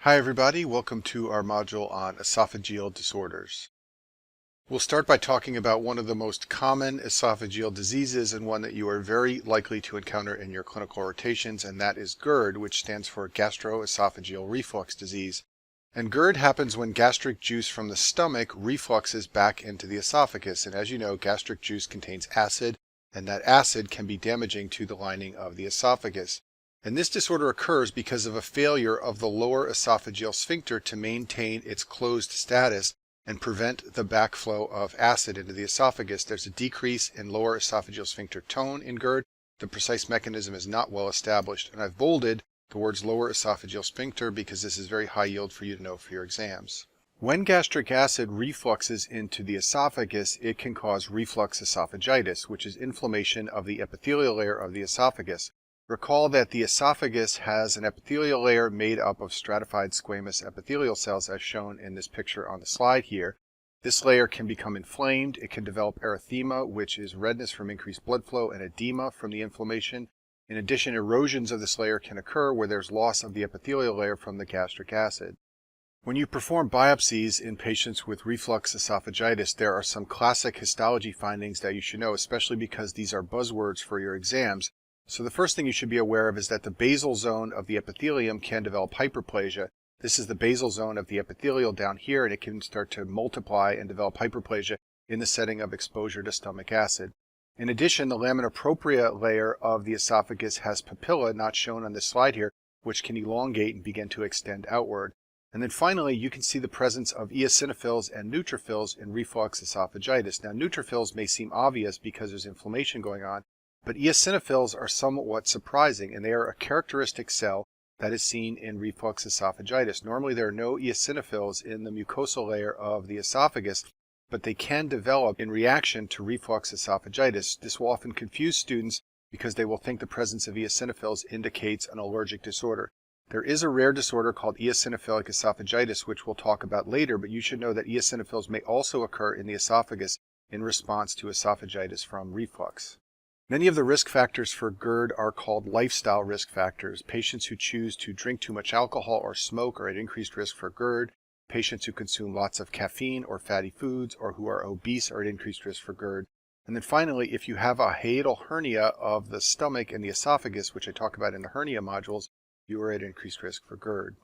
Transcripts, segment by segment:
Hi everybody, welcome to our module on esophageal disorders. We'll start by talking about one of the most common esophageal diseases and one that you are very likely to encounter in your clinical rotations, and that is GERD, which stands for gastroesophageal reflux disease. And GERD happens when gastric juice from the stomach refluxes back into the esophagus, and as you know, gastric juice contains acid, and that acid can be damaging to the lining of the esophagus. And this disorder occurs because of a failure of the lower esophageal sphincter to maintain its closed status and prevent the backflow of acid into the esophagus. There's a decrease in lower esophageal sphincter tone in GERD. The precise mechanism is not well established, and I've bolded the words lower esophageal sphincter because this is very high yield for you to know for your exams. When gastric acid refluxes into the esophagus, it can cause reflux esophagitis, which is inflammation of the epithelial layer of the esophagus. Recall that the esophagus has an epithelial layer made up of stratified squamous epithelial cells as shown in this picture on the slide here. This layer can become inflamed. It can develop erythema, which is redness from increased blood flow, and edema from the inflammation. In addition, erosions of this layer can occur where there's loss of the epithelial layer from the gastric acid. When you perform biopsies in patients with reflux esophagitis, there are some classic histology findings that you should know, especially because these are buzzwords for your exams. So the first thing you should be aware of is that the basal zone of the epithelium can develop hyperplasia. This is the basal zone of the epithelial down here, and it can start to multiply and develop hyperplasia in the setting of exposure to stomach acid. In addition, the lamina propria layer of the esophagus has papilla, not shown on this slide here, which can elongate and begin to extend outward. And then finally, you can see the presence of eosinophils and neutrophils in reflux esophagitis. Now, neutrophils may seem obvious because there's inflammation going on, but eosinophils are somewhat surprising, and they are a characteristic cell that is seen in reflux esophagitis. Normally there are no eosinophils in the mucosal layer of the esophagus, but they can develop in reaction to reflux esophagitis. This will often confuse students because they will think the presence of eosinophils indicates an allergic disorder. There is a rare disorder called eosinophilic esophagitis, which we'll talk about later, but you should know that eosinophils may also occur in the esophagus in response to esophagitis from reflux. Many of the risk factors for GERD are called lifestyle risk factors. Patients who choose to drink too much alcohol or smoke are at increased risk for GERD. Patients who consume lots of caffeine or fatty foods or who are obese are at increased risk for GERD. And then finally, if you have a hiatal hernia of the stomach and the esophagus, which I talk about in the hernia modules, you are at increased risk for GERD.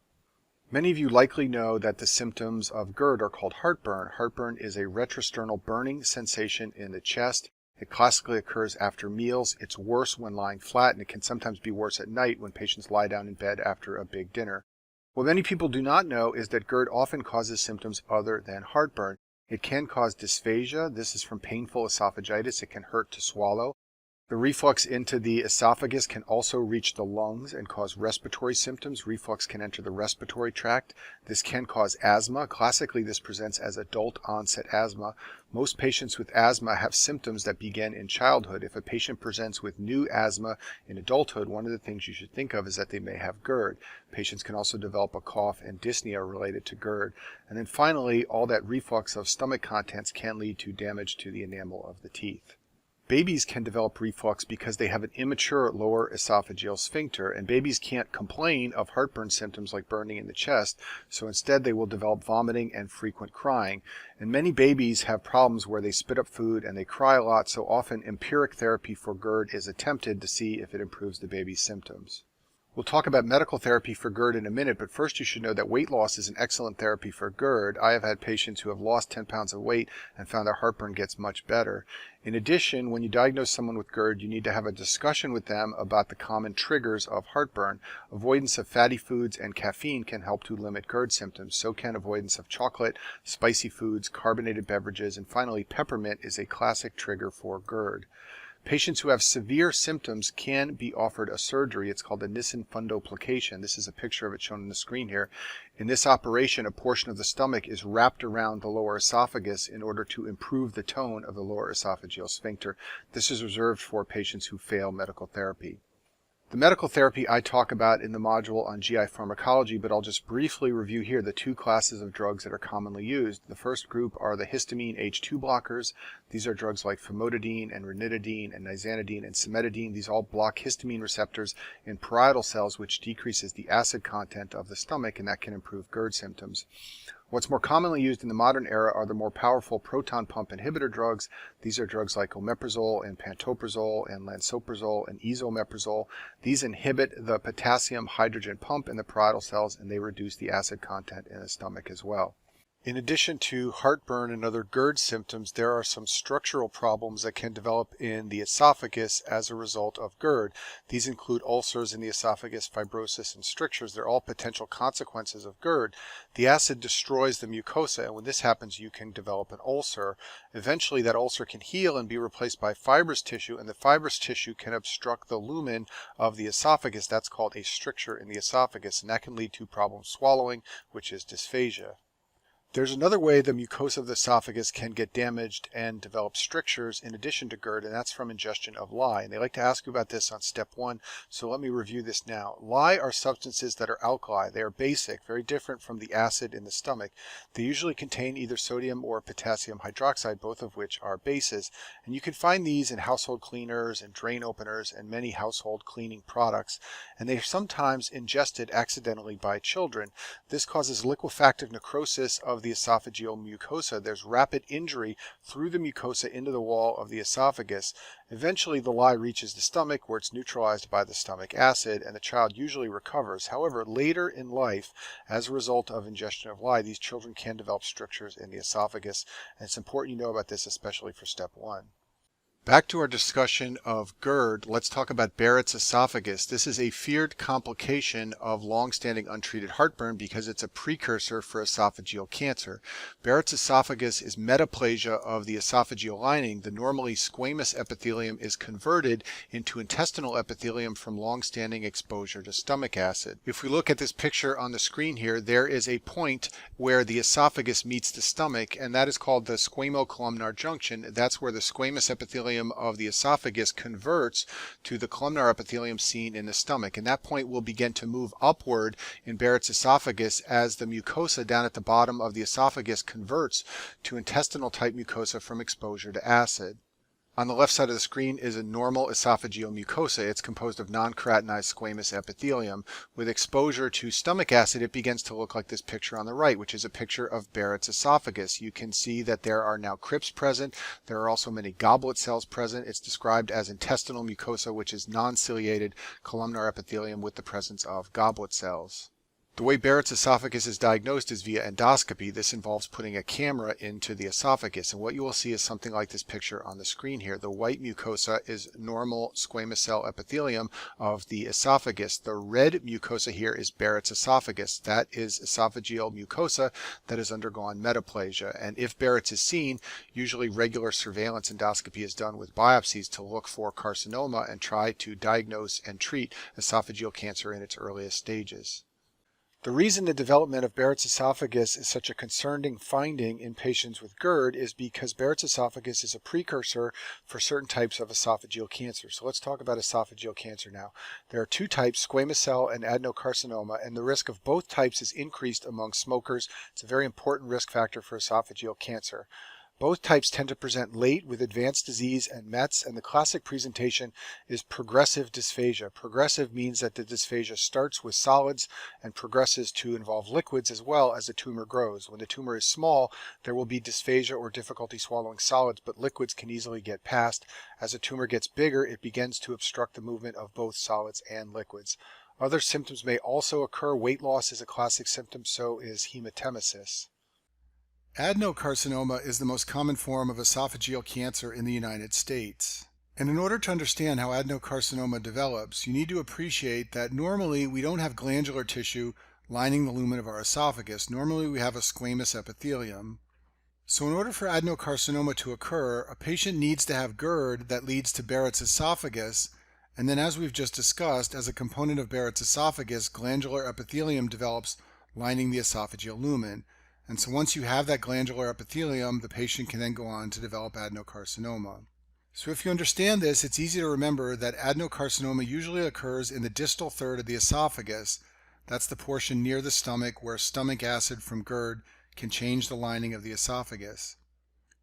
Many of you likely know that the symptoms of GERD are called heartburn. Heartburn is a retrosternal burning sensation in the chest. It classically occurs after meals. It's worse when lying flat, and it can sometimes be worse at night when patients lie down in bed after a big dinner. What many people do not know is that GERD often causes symptoms other than heartburn. It can cause dysphagia. This is from painful esophagitis. It can hurt to swallow. The reflux into the esophagus can also reach the lungs and cause respiratory symptoms. Reflux can enter the respiratory tract. This can cause asthma. Classically, this presents as adult onset asthma. Most patients with asthma have symptoms that begin in childhood. If a patient presents with new asthma in adulthood, one of the things you should think of is that they may have GERD. Patients can also develop a cough and dyspnea related to GERD. And then finally, all that reflux of stomach contents can lead to damage to the enamel of the teeth. Babies can develop reflux because they have an immature lower esophageal sphincter, and babies can't complain of heartburn symptoms like burning in the chest, so instead they will develop vomiting and frequent crying. And many babies have problems where they spit up food and they cry a lot, so often empiric therapy for GERD is attempted to see if it improves the baby's symptoms. We'll talk about medical therapy for GERD in a minute, but first you should know that weight loss is an excellent therapy for GERD. I have had patients who have lost 10 pounds of weight and found their heartburn gets much better. In addition, when you diagnose someone with GERD, you need to have a discussion with them about the common triggers of heartburn. Avoidance of fatty foods and caffeine can help to limit GERD symptoms. So can avoidance of chocolate, spicy foods, carbonated beverages, and finally, peppermint is a classic trigger for GERD. Patients who have severe symptoms can be offered a surgery. It's called a Nissen fundoplication. This is a picture of it shown on the screen here. In this operation, a portion of the stomach is wrapped around the lower esophagus in order to improve the tone of the lower esophageal sphincter. This is reserved for patients who fail medical therapy. The medical therapy I talk about in the module on GI pharmacology, but I'll just briefly review here the two classes of drugs that are commonly used. The first group are the histamine H2 blockers. These are drugs like famotidine and ranitidine and nizanidine and cimetidine. These all block histamine receptors in parietal cells, which decreases the acid content of the stomach, and that can improve GERD symptoms. What's more commonly used in the modern era are the more powerful proton pump inhibitor drugs. These are drugs like omeprazole and pantoprazole and lansoprazole and esomeprazole. These inhibit the potassium hydrogen pump in the parietal cells, and they reduce the acid content in the stomach as well. In addition to heartburn and other GERD symptoms, there are some structural problems that can develop in the esophagus as a result of GERD. These include ulcers in the esophagus, fibrosis, and strictures. They're all potential consequences of GERD. The acid destroys the mucosa, and when this happens, you can develop an ulcer. Eventually, that ulcer can heal and be replaced by fibrous tissue, and the fibrous tissue can obstruct the lumen of the esophagus. That's called a stricture in the esophagus, and that can lead to problems swallowing, which is dysphagia. There's another way the mucosa of the esophagus can get damaged and develop strictures in addition to GERD, and that's from ingestion of lye. And they like to ask you about this on step 1, so let me review this now. Lye are substances that are alkali. They are basic, very different from the acid in the stomach. They usually contain either sodium or potassium hydroxide, both of which are bases. And you can find these in household cleaners and drain openers and many household cleaning products. And they are sometimes ingested accidentally by children. This causes liquefactive necrosis of the esophageal mucosa. There's rapid injury through the mucosa into the wall of the esophagus. Eventually, the lye reaches the stomach, where it's neutralized by the stomach acid, and the child usually recovers. However, later in life, as a result of ingestion of lye, these children can develop strictures in the esophagus, and it's important you know about this, especially for step 1. Back to our discussion of GERD, let's talk about Barrett's esophagus. This is a feared complication of long-standing untreated heartburn because it's a precursor for esophageal cancer. Barrett's esophagus is metaplasia of the esophageal lining. The normally squamous epithelium is converted into intestinal epithelium from long-standing exposure to stomach acid. If we look at this picture on the screen here, there is a point where the esophagus meets the stomach, and that is called the squamocolumnar junction. That's where the squamous epithelium of the esophagus converts to the columnar epithelium seen in the stomach, and that point will begin to move upward in Barrett's esophagus as the mucosa down at the bottom of the esophagus converts to intestinal type mucosa from exposure to acid. On the left side of the screen is a normal esophageal mucosa. It's composed of non-keratinized squamous epithelium. With exposure to stomach acid, it begins to look like this picture on the right, which is a picture of Barrett's esophagus. You can see that there are now crypts present. There are also many goblet cells present. It's described as intestinal mucosa, which is non-ciliated columnar epithelium with the presence of goblet cells. The way Barrett's esophagus is diagnosed is via endoscopy. This involves putting a camera into the esophagus, and what you will see is something like this picture on the screen here. The white mucosa is normal squamous cell epithelium of the esophagus. The red mucosa here is Barrett's esophagus. That is esophageal mucosa that has undergone metaplasia, and if Barrett's is seen, usually regular surveillance endoscopy is done with biopsies to look for carcinoma and try to diagnose and treat esophageal cancer in its earliest stages. The reason the development of Barrett's esophagus is such a concerning finding in patients with GERD is because Barrett's esophagus is a precursor for certain types of esophageal cancer. So let's talk about esophageal cancer now. There are two types, squamous cell and adenocarcinoma, and the risk of both types is increased among smokers. It's a very important risk factor for esophageal cancer. Both types tend to present late with advanced disease and METs, and the classic presentation is progressive dysphagia. Progressive means that the dysphagia starts with solids and progresses to involve liquids as well as the tumor grows. When the tumor is small, there will be dysphagia or difficulty swallowing solids, but liquids can easily get past. As the tumor gets bigger, it begins to obstruct the movement of both solids and liquids. Other symptoms may also occur. Weight loss is a classic symptom, so is hematemesis. Adenocarcinoma is the most common form of esophageal cancer in the United States. And in order to understand how adenocarcinoma develops, you need to appreciate that normally we don't have glandular tissue lining the lumen of our esophagus. Normally we have a squamous epithelium. So in order for adenocarcinoma to occur, a patient needs to have GERD that leads to Barrett's esophagus, and then as we've just discussed, as a component of Barrett's esophagus, glandular epithelium develops lining the esophageal lumen. And so once you have that glandular epithelium, the patient can then go on to develop adenocarcinoma. So if you understand this, it's easy to remember that adenocarcinoma usually occurs in the distal third of the esophagus. That's the portion near the stomach where stomach acid from GERD can change the lining of the esophagus.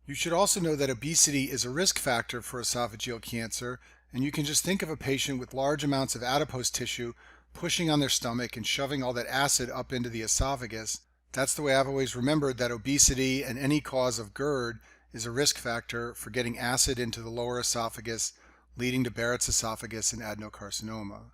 You should also know that obesity is a risk factor for esophageal cancer, and you can just think of a patient with large amounts of adipose tissue pushing on their stomach and shoving all that acid up into the esophagus. That's the way I've always remembered that obesity and any cause of GERD is a risk factor for getting acid into the lower esophagus, leading to Barrett's esophagus and adenocarcinoma.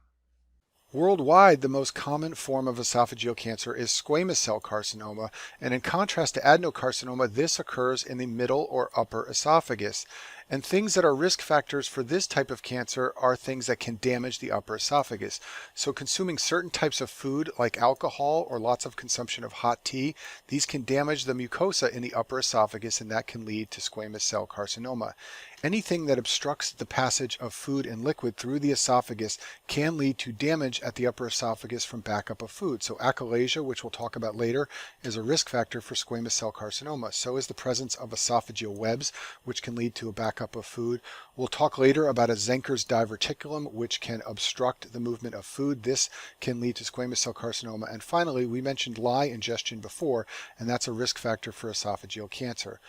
Worldwide, the most common form of esophageal cancer is squamous cell carcinoma, and in contrast to adenocarcinoma, this occurs in the middle or upper esophagus. And things that are risk factors for this type of cancer are things that can damage the upper esophagus. So consuming certain types of food like alcohol or lots of consumption of hot tea, these can damage the mucosa in the upper esophagus, and that can lead to squamous cell carcinoma. Anything that obstructs the passage of food and liquid through the esophagus can lead to damage at the upper esophagus from backup of food. So achalasia, which we'll talk about later, is a risk factor for squamous cell carcinoma. So is the presence of esophageal webs, which can lead to a backup of food. We'll talk later about a Zenker's diverticulum, which can obstruct the movement of food. This can lead to squamous cell carcinoma. And finally, we mentioned lye ingestion before, and that's a risk factor for esophageal cancer.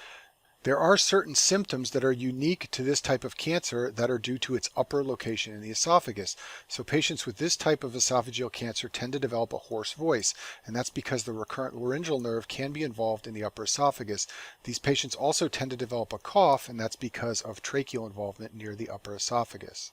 There are certain symptoms that are unique to this type of cancer that are due to its upper location in the esophagus. So patients with this type of esophageal cancer tend to develop a hoarse voice, and that's because the recurrent laryngeal nerve can be involved in the upper esophagus. These patients also tend to develop a cough, and that's because of tracheal involvement near the upper esophagus.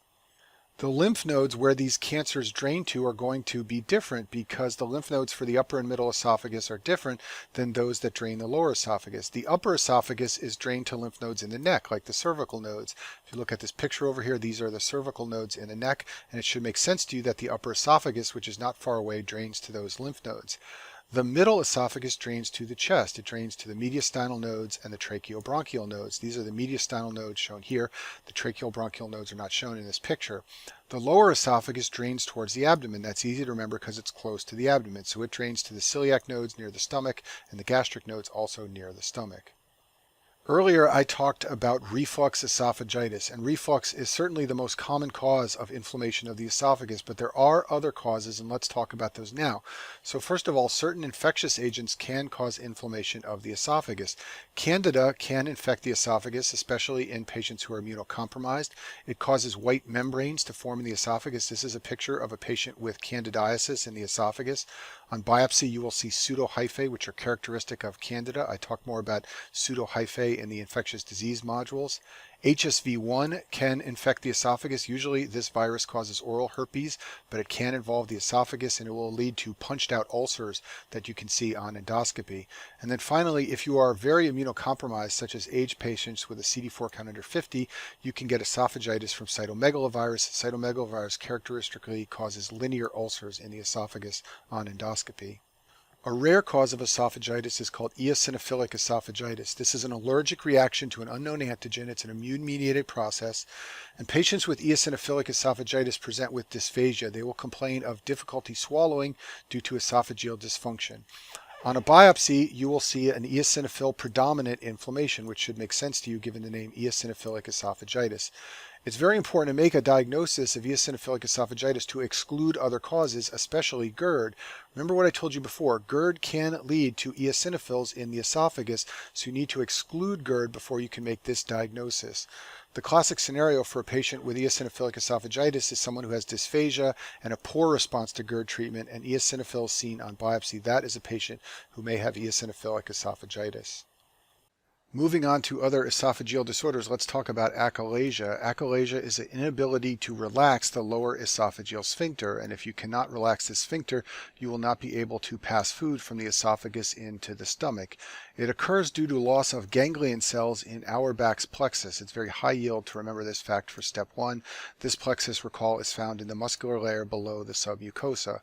The lymph nodes where these cancers drain to are going to be different because the lymph nodes for the upper and middle esophagus are different than those that drain the lower esophagus. The upper esophagus is drained to lymph nodes in the neck, like the cervical nodes. If you look at this picture over here, these are the cervical nodes in the neck, and it should make sense to you that the upper esophagus, which is not far away, drains to those lymph nodes. The middle esophagus drains to the chest. It drains to the mediastinal nodes and the tracheobronchial nodes. These are the mediastinal nodes shown here. The tracheobronchial nodes are not shown in this picture. The lower esophagus drains towards the abdomen. That's easy to remember because it's close to the abdomen. So it drains to the celiac nodes near the stomach and the gastric nodes also near the stomach. Earlier, I talked about reflux esophagitis, and reflux is certainly the most common cause of inflammation of the esophagus, but there are other causes, and let's talk about those now. So first of all, certain infectious agents can cause inflammation of the esophagus. Candida can infect the esophagus, especially in patients who are immunocompromised. It causes white membranes to form in the esophagus. This is a picture of a patient with candidiasis in the esophagus. On biopsy, you will see pseudohyphae, which are characteristic of Candida. I talk more about pseudohyphae in the infectious disease modules. HSV1 can infect the esophagus. Usually this virus causes oral herpes, but it can involve the esophagus, and it will lead to punched out ulcers that you can see on endoscopy. And then finally, if you are very immunocompromised, such as aged patients with a CD4 count under 50, you can get esophagitis from cytomegalovirus. Cytomegalovirus characteristically causes linear ulcers in the esophagus on endoscopy. A rare cause of esophagitis is called eosinophilic esophagitis. This is an allergic reaction to an unknown antigen. It's an immune-mediated process, and patients with eosinophilic esophagitis present with dysphagia. They will complain of difficulty swallowing due to esophageal dysfunction. On a biopsy, you will see an eosinophil predominant inflammation, which should make sense to you given the name eosinophilic esophagitis. It's very important to make a diagnosis of eosinophilic esophagitis to exclude other causes, especially GERD. Remember what I told you before, GERD can lead to eosinophils in the esophagus, so you need to exclude GERD before you can make this diagnosis. The classic scenario for a patient with eosinophilic esophagitis is someone who has dysphagia and a poor response to GERD treatment and eosinophils seen on biopsy. That is a patient who may have eosinophilic esophagitis. Moving on to other esophageal disorders, let's talk about achalasia. Achalasia is an inability to relax the lower esophageal sphincter, and if you cannot relax the sphincter, you will not be able to pass food from the esophagus into the stomach. It occurs due to loss of ganglion cells in Auerbach's plexus. It's very high yield to remember this fact for step 1. This plexus, recall, is found in the muscular layer below the submucosa.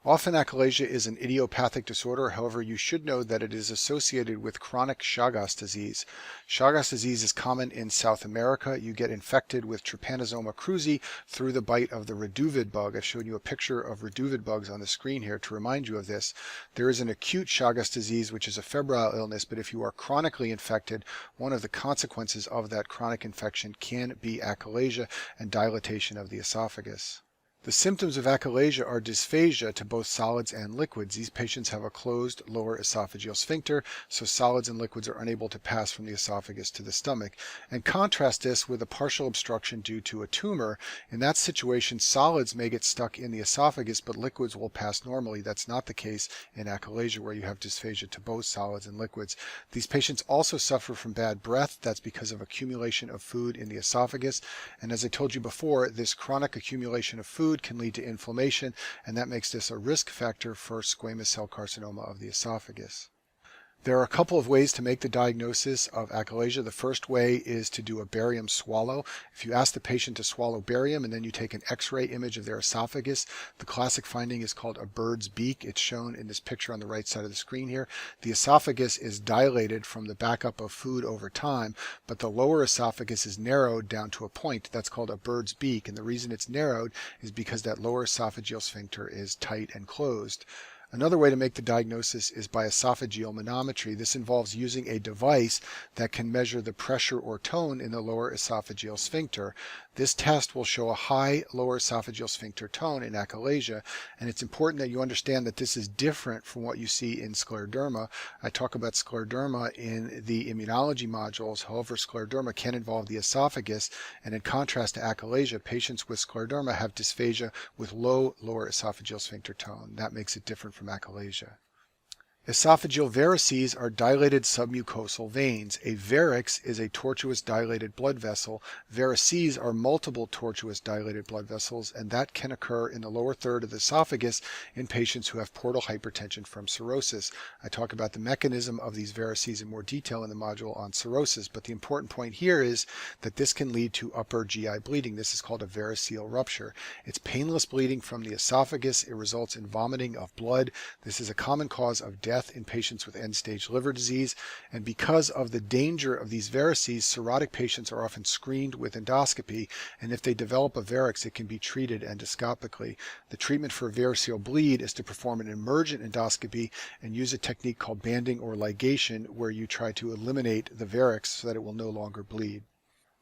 Often achalasia is an idiopathic disorder. However, you should know that it is associated with chronic Chagas disease. Chagas disease is common in South America. You get infected with Trypanosoma cruzi through the bite of the reduvid bug. I've shown you a picture of reduvid bugs on the screen here to remind you of this. There is an acute Chagas disease, which is a febrile illness, but if you are chronically infected, one of the consequences of that chronic infection can be achalasia and dilatation of the esophagus. The symptoms of achalasia are dysphagia to both solids and liquids. These patients have a closed lower esophageal sphincter, so solids and liquids are unable to pass from the esophagus to the stomach. And contrast this with a partial obstruction due to a tumor. In that situation, solids may get stuck in the esophagus, but liquids will pass normally. That's not the case in achalasia, where you have dysphagia to both solids and liquids. These patients also suffer from bad breath. That's because of accumulation of food in the esophagus. And as I told you before, this chronic accumulation of food can lead to inflammation, and that makes this a risk factor for squamous cell carcinoma of the esophagus. There are a couple of ways to make the diagnosis of achalasia. The first way is to do a barium swallow. If you ask the patient to swallow barium and then you take an X-ray image of their esophagus, the classic finding is called a bird's beak. It's shown in this picture on the right side of the screen here. The esophagus is dilated from the backup of food over time, but the lower esophagus is narrowed down to a point. That's called a bird's beak, and the reason it's narrowed is because that lower esophageal sphincter is tight and closed. Another way to make the diagnosis is by esophageal manometry. This involves using a device that can measure the pressure or tone in the lower esophageal sphincter. This test will show a high lower esophageal sphincter tone in achalasia, and it's important that you understand that this is different from what you see in scleroderma. I talk about scleroderma in the immunology modules. However, scleroderma can involve the esophagus, and in contrast to achalasia, patients with scleroderma have dysphagia with low lower esophageal sphincter tone. That makes it different from achalasia. Esophageal varices are dilated submucosal veins. A varix is a tortuous dilated blood vessel. Varices are multiple tortuous dilated blood vessels, and that can occur in the lower third of the esophagus in patients who have portal hypertension from cirrhosis. I talk about the mechanism of these varices in more detail in the module on cirrhosis, but the important point here is that this can lead to upper GI bleeding. This is called a variceal rupture. It's painless bleeding from the esophagus. It results in vomiting of blood. This is a common cause of death in patients with end-stage liver disease, and because of the danger of these varices, cirrhotic patients are often screened with endoscopy, and if they develop a varix, it can be treated endoscopically. The treatment for variceal bleed is to perform an emergent endoscopy and use a technique called banding or ligation, where you try to eliminate the varix so that it will no longer bleed.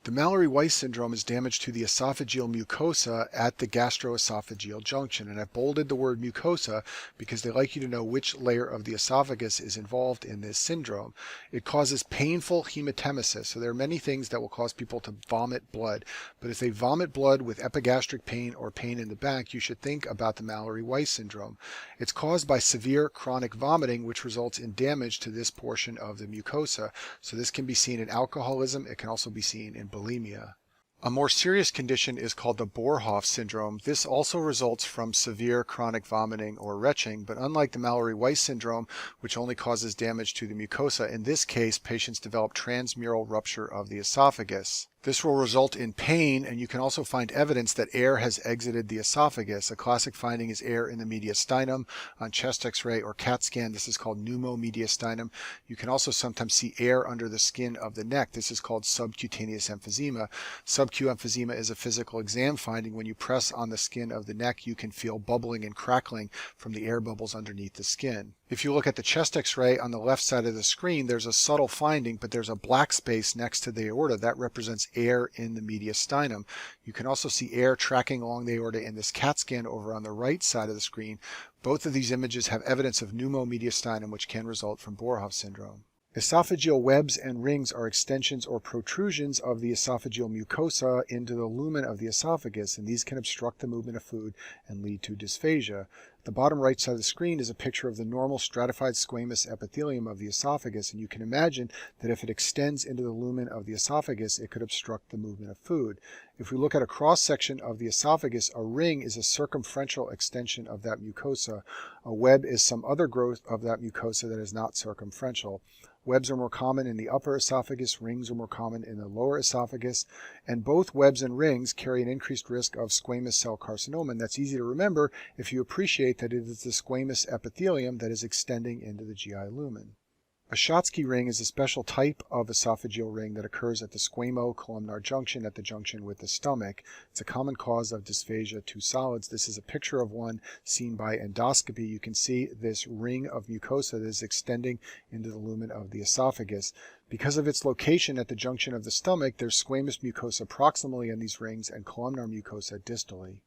The Mallory-Weiss syndrome is damage to the esophageal mucosa at the gastroesophageal junction, and I've bolded the word mucosa because they like you to know which layer of the esophagus is involved in this syndrome. It causes painful hematemesis, so there are many things that will cause people to vomit blood, but if they vomit blood with epigastric pain or pain in the back, you should think about the Mallory-Weiss syndrome. It's caused by severe chronic vomiting, which results in damage to this portion of the mucosa, so this can be seen in alcoholism. It can also be seen in bulimia. A more serious condition is called the Boerhaave syndrome. This also results from severe chronic vomiting or retching, but unlike the Mallory-Weiss syndrome, which only causes damage to the mucosa, in this case, patients develop transmural rupture of the esophagus. This will result in pain, and you can also find evidence that air has exited the esophagus. A classic finding is air in the mediastinum. On chest x-ray or CAT scan, this is called pneumomediastinum. You can also sometimes see air under the skin of the neck. This is called subcutaneous emphysema. Sub-Q emphysema is a physical exam finding. When you press on the skin of the neck, you can feel bubbling and crackling from the air bubbles underneath the skin. If you look at the chest x-ray on the left side of the screen, there's a subtle finding, but there's a black space next to the aorta. That represents air in the mediastinum. You can also see air tracking along the aorta in this CAT scan over on the right side of the screen. Both of these images have evidence of pneumomediastinum, which can result from Boerhaave syndrome. Esophageal webs and rings are extensions or protrusions of the esophageal mucosa into the lumen of the esophagus, and these can obstruct the movement of food and lead to dysphagia. The bottom right side of the screen is a picture of the normal stratified squamous epithelium of the esophagus, and you can imagine that if it extends into the lumen of the esophagus, it could obstruct the movement of food. If we look at a cross-section of the esophagus, a ring is a circumferential extension of that mucosa. A web is some other growth of that mucosa that is not circumferential. Webs are more common in the upper esophagus, rings are more common in the lower esophagus, and both webs and rings carry an increased risk of squamous cell carcinoma, and that's easy to remember if you appreciate that it is the squamous epithelium that is extending into the GI lumen. A Schottky ring is a special type of esophageal ring that occurs at the squamo-columnar junction at the junction with the stomach. It's a common cause of dysphagia to solids. This is a picture of one seen by endoscopy. You can see this ring of mucosa that is extending into the lumen of the esophagus. Because of its location at the junction of the stomach, there's squamous mucosa proximally in these rings and columnar mucosa distally.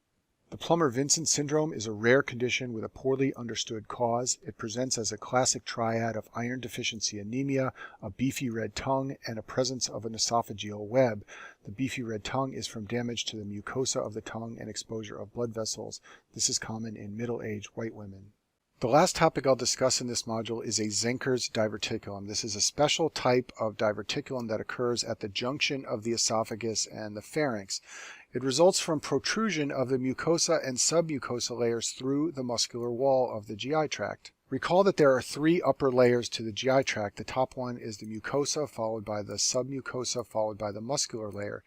The Plummer-Vinson syndrome is a rare condition with a poorly understood cause. It presents as a classic triad of iron deficiency anemia, a beefy red tongue, and a presence of an esophageal web. The beefy red tongue is from damage to the mucosa of the tongue and exposure of blood vessels. This is common in middle-aged white women. The last topic I'll discuss in this module is a Zenker's diverticulum. This is a special type of diverticulum that occurs at the junction of the esophagus and the pharynx. It results from protrusion of the mucosa and submucosa layers through the muscular wall of the GI tract. Recall that there are three upper layers to the GI tract. The top one is the mucosa, followed by the submucosa, followed by the muscular layer.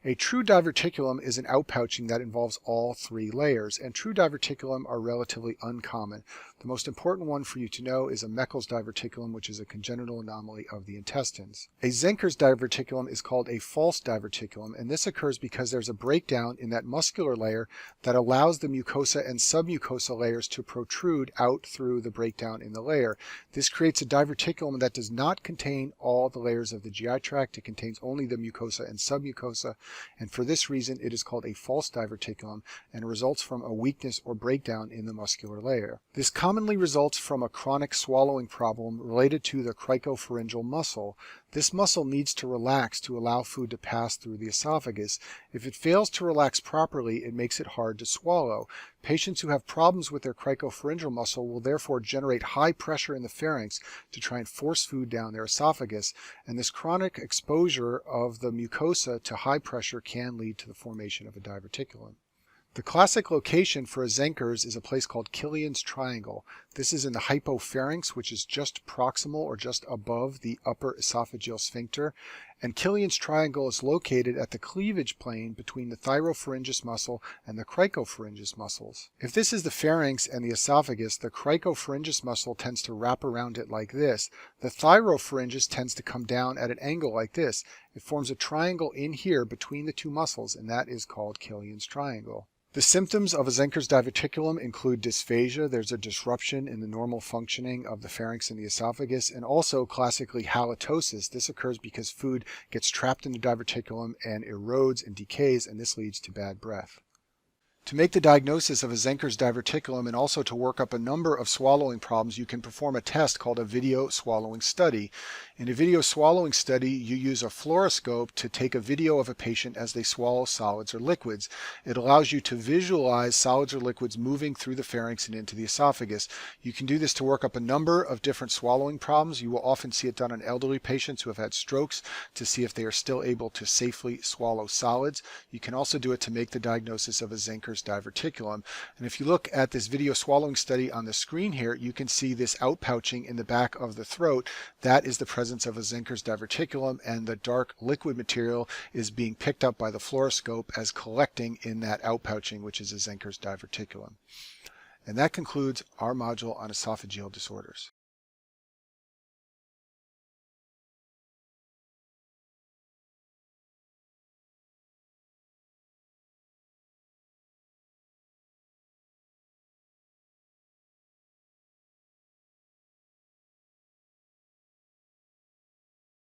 A true diverticulum is an outpouching that involves all three layers, and true diverticulum are relatively uncommon. The most important one for you to know is a Meckel's diverticulum, which is a congenital anomaly of the intestines. A Zenker's diverticulum is called a false diverticulum, and this occurs because there's a breakdown in that muscular layer that allows the mucosa and submucosa layers to protrude out through the breakdown in the layer. This creates a diverticulum that does not contain all the layers of the GI tract. It contains only the mucosa and submucosa, and for this reason it is called a false diverticulum and results from a weakness or breakdown in the muscular layer. This commonly results from a chronic swallowing problem related to the cricopharyngeal muscle. This muscle needs to relax to allow food to pass through the esophagus. If it fails to relax properly, it makes it hard to swallow. Patients who have problems with their cricopharyngeal muscle will therefore generate high pressure in the pharynx to try and force food down their esophagus, and this chronic exposure of the mucosa to high pressure can lead to the formation of a diverticulum. The classic location for a Zenker's is a place called Killian's Triangle. This is in the hypopharynx, which is just proximal or just above the upper esophageal sphincter. And Killian's Triangle is located at the cleavage plane between the thyropharyngeus muscle and the cricopharyngeus muscles. If this is the pharynx and the esophagus, the cricopharyngeus muscle tends to wrap around it like this. The thyropharyngeus tends to come down at an angle like this. It forms a triangle in here between the two muscles, and that is called Killian's Triangle. The symptoms of a Zenker's diverticulum include dysphagia. There's a disruption in the normal functioning of the pharynx and the esophagus, and also classically halitosis. This occurs because food gets trapped in the diverticulum and erodes and decays, and this leads to bad breath. To make the diagnosis of a Zenker's diverticulum and also to work up a number of swallowing problems, you can perform a test called a video swallowing study. In a video swallowing study, you use a fluoroscope to take a video of a patient as they swallow solids or liquids. It allows you to visualize solids or liquids moving through the pharynx and into the esophagus. You can do this to work up a number of different swallowing problems. You will often see it done on elderly patients who have had strokes to see if they are still able to safely swallow solids. You can also do it to make the diagnosis of a Zenker's diverticulum. And if you look at this video swallowing study on the screen here, you can see this outpouching in the back of the throat. That is the presence of a Zenker's diverticulum, and the dark liquid material is being picked up by the fluoroscope as collecting in that outpouching, which is a Zenker's diverticulum. And that concludes our module on esophageal disorders.